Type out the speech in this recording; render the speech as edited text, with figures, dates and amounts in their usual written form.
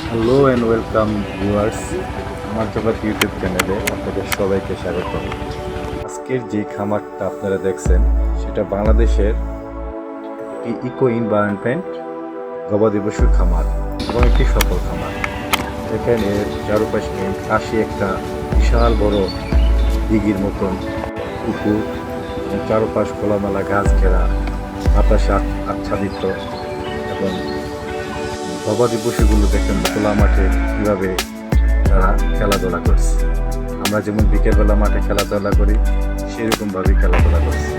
Hello and welcome viewers, আমার জগৎ YouTube চ্যানেলে আপনাদের সবাইকে স্বাগত। আজকের যে খামারটা আপনারা দেখছেন সেটা বাংলাদেশের একটি ইকো এনভায়রনমেন্ট গবাদি পশুর খামার এবং একটি সফল খামার। এখানে চারপাশে কাশি একটা বিশাল বড় দিঘির মতন পুকুর, চারপাশ খোলামেলা গাছ ঘেরা, বাতাসে আচ্ছাদিত এবং গবাদি পশুগুলো দেখেন খোলা মাঠে কীভাবে তারা খেলাধুলা করছে। আমরা যেমন বিকেলবেলা মাঠে খেলাধুলা করি সেরকমভাবেই খেলাধুলা করছে।